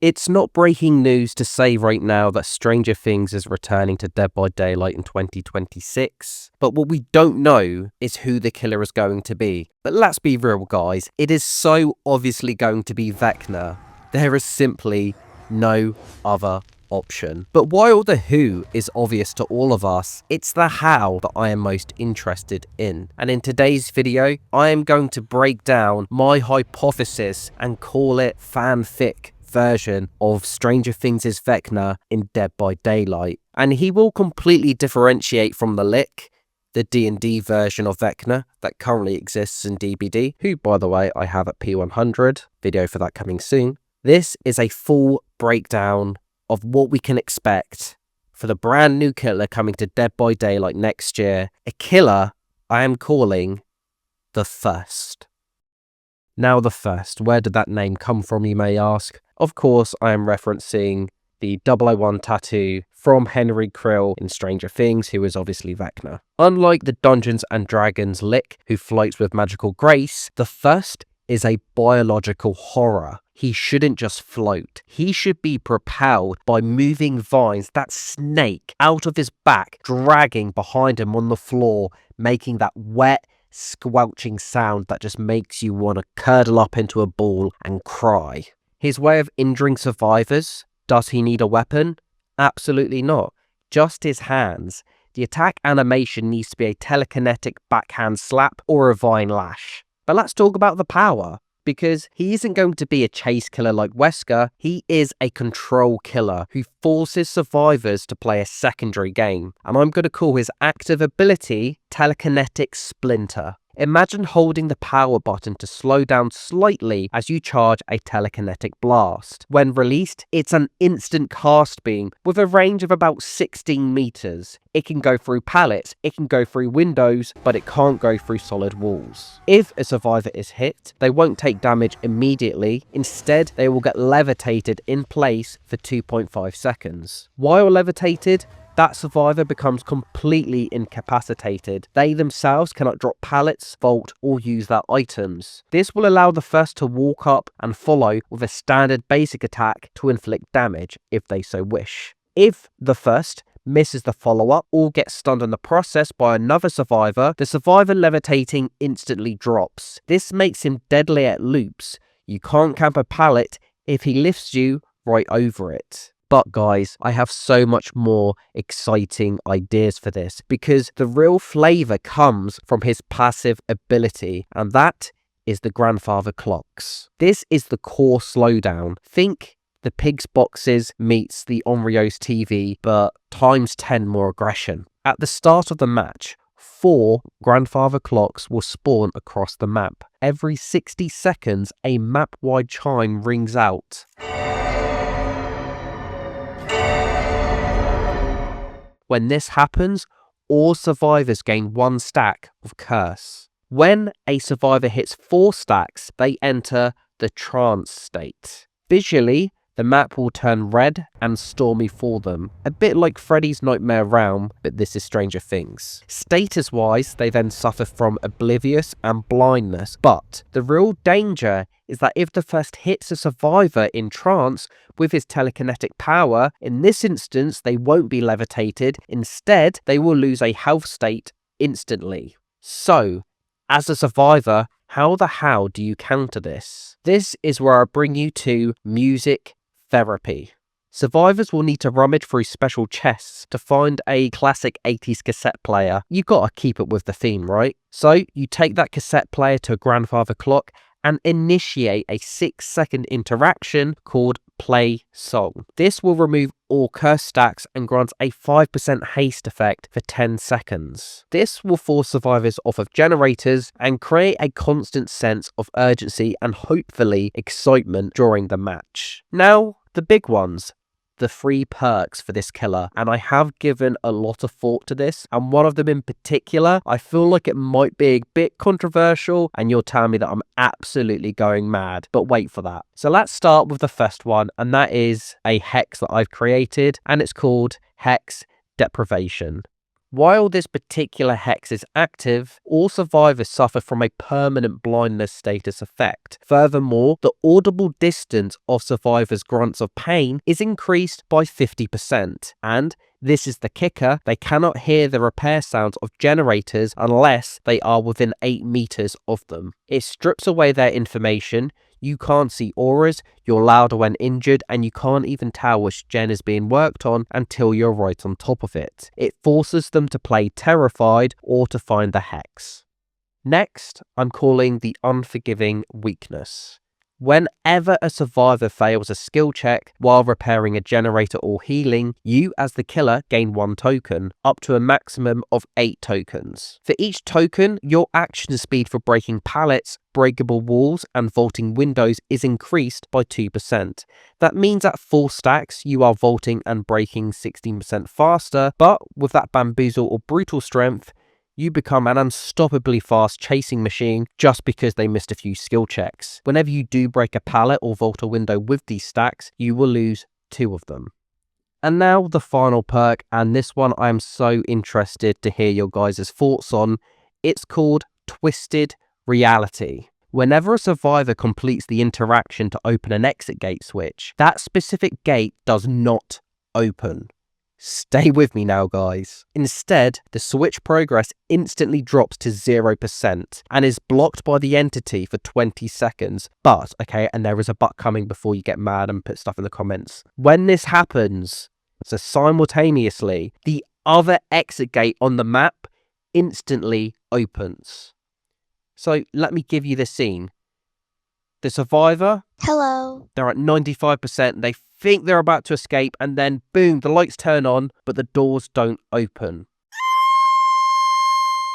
It's not breaking news to say right now that Stranger Things is returning to Dead by Daylight in 2026, but what we don't know is who the killer is going to be. But let's be real, guys, it is so obviously going to be Vecna. There is simply no other option. But while the who is obvious to all of us, it's the how that I am most interested in. And in today's video, I am going to break down my hypothesis and call it fanfic version of Stranger Things' Vecna in Dead by Daylight. And he will completely differentiate from the Lick, the D&D version of Vecna that currently exists in DBD, who by the way I have at P100, video for that coming soon. This is a full breakdown of what we can expect for the brand new killer coming to Dead by Daylight next year, a killer I am calling the First. Now the First, where did that name come from, you may ask? Of course, I am referencing the 001 tattoo from Henry Creel in Stranger Things, who is obviously Vecna. Unlike the Dungeons and Dragons Lick, who floats with magical grace, the First is a biological horror. He shouldn't just float. He should be propelled by moving vines that snake out of his back, dragging behind him on the floor, making that wet, squelching sound that just makes you want to curdle up into a ball and cry. His way of injuring survivors, does he need a weapon? Absolutely not. Just his hands. The attack animation needs to be a telekinetic backhand slap or a vine lash. But let's talk about the power, because he isn't going to be a chase killer like Wesker. He is a control killer who forces survivors to play a secondary game. And I'm going to call his active ability Telekinetic Splinter. Imagine holding the power button to slow down slightly as you charge a telekinetic blast. When released, it's an instant cast beam with a range of about 16 meters. It can go through pallets, it can go through windows, but it can't go through solid walls. If a survivor is hit, they won't take damage immediately. Instead, they will get levitated in place for 2.5 seconds. While levitated, that survivor becomes completely incapacitated. They themselves cannot drop pallets, vault, or use their items. This will allow the First to walk up and follow with a standard basic attack to inflict damage if they so wish. If the First misses the follow-up or gets stunned in the process by another survivor, the survivor levitating instantly drops. This makes him deadly at loops. You can't camp a pallet if he lifts you right over it. But guys, I have so much more exciting ideas for this, because the real flavour comes from his passive ability, and that is the grandfather clocks. This is the core slowdown. Think the pig's boxes meets the Onryo's TV, but times 10 more aggression. At the start of the match, 4 grandfather clocks will spawn across the map. Every 60 seconds, a map-wide chime rings out. When this happens, all survivors gain 1 stack of curse. When a survivor hits 4 stacks, they enter the trance state. Visually, the map will turn red and stormy for them, a bit like Freddy's Nightmare Realm, but this is Stranger Things. Status-wise, they then suffer from oblivious and blindness, but the real danger is that if the First hits a survivor in trance with his telekinetic power, in this instance they won't be levitated, instead they will lose a health state instantly. So, as a survivor, how do you counter this? This is where I bring you to music therapy. Survivors will need to rummage through special chests to find a classic 80s cassette player. You gotta keep it with the theme, right? So you take that cassette player to a grandfather clock and initiate a 6-second interaction called Play Song. This will remove all curse stacks and grants a 5% haste effect for 10 seconds. This will force survivors off of generators and create a constant sense of urgency and hopefully excitement during the match. Now, the big ones. The 3 perks for this killer, and I have given a lot of thought to this, and one of them in particular, I feel like it might be a bit controversial and you'll tell me that I'm absolutely going mad, but wait for that. So let's start with the first one, and that is a hex that I've created, and it's called Hex Deprivation. While this particular hex is active, all survivors suffer from a permanent blindness status effect. Furthermore, the audible distance of survivors' grunts of pain is increased by 50%. And this is the kicker, they cannot hear the repair sounds of generators unless they are within 8 meters of them. It strips away their information. You can't see auras, you're louder when injured, and you can't even tell which gen is being worked on until you're right on top of it. It forces them to play terrified or to find the hex. Next, I'm calling the unforgiving weakness. Whenever a survivor fails a skill check while repairing a generator or healing, you as the killer gain 1 token, up to a maximum of 8 tokens. For each token, your action speed for breaking pallets, breakable walls and vaulting windows is increased by 2%. That means at full stacks you are vaulting and breaking 16% faster, but with that bamboozle or brutal strength, you become an unstoppably fast chasing machine just because they missed a few skill checks. Whenever you do break a pallet or vault a window with these stacks, you will lose 2 of them. And now the final perk, and this one I am so interested to hear your guys' thoughts on. It's called Twisted Reality. Whenever a survivor completes the interaction to open an exit gate switch, that specific gate does not open. Stay with me now, guys. Instead, the switch progress instantly drops to 0% and is blocked by the entity for 20 seconds. But, okay, and there is a but coming before you get mad and put stuff in the comments. When this happens, so simultaneously, the other exit gate on the map instantly opens. So let me give you the scene. The survivor, Hello. they're at 95%, they think they're about to escape, and then boom, the lights turn on, but the doors don't open.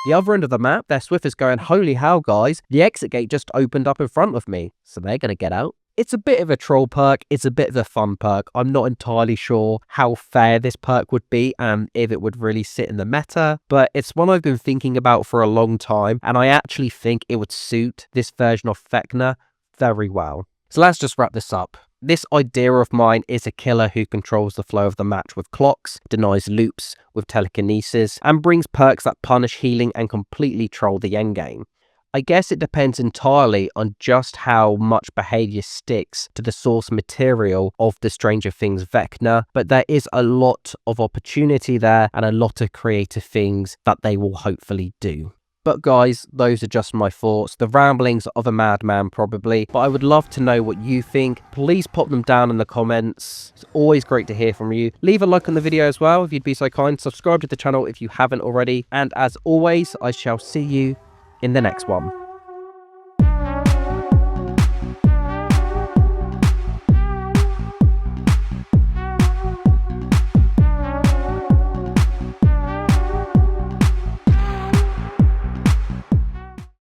The other end of the map, their Swiffer's going, holy hell guys, the exit gate just opened up in front of me, so they're gonna get out. It's a bit of a troll perk, it's a bit of a fun perk. I'm not entirely sure how fair this perk would be and if it would really sit in the meta, but it's one I've been thinking about for a long time, and I actually think it would suit this version of Vecna very well. So let's just wrap this up. This idea of mine is a killer who controls the flow of the match with clocks, denies loops with telekinesis, and brings perks that punish healing and completely troll the endgame. I guess it depends entirely on just how much behavior sticks to the source material of the Stranger Things Vecna, but there is a lot of opportunity there and a lot of creative things that they will hopefully do. But guys, those are just my thoughts, the ramblings of a madman probably, but I would love to know what you think. Please pop them down in the comments. It's always great to hear from you. Leave a like on the video as well if you'd be so kind. Subscribe to the channel if you haven't already. And as always, I shall see you in the next one.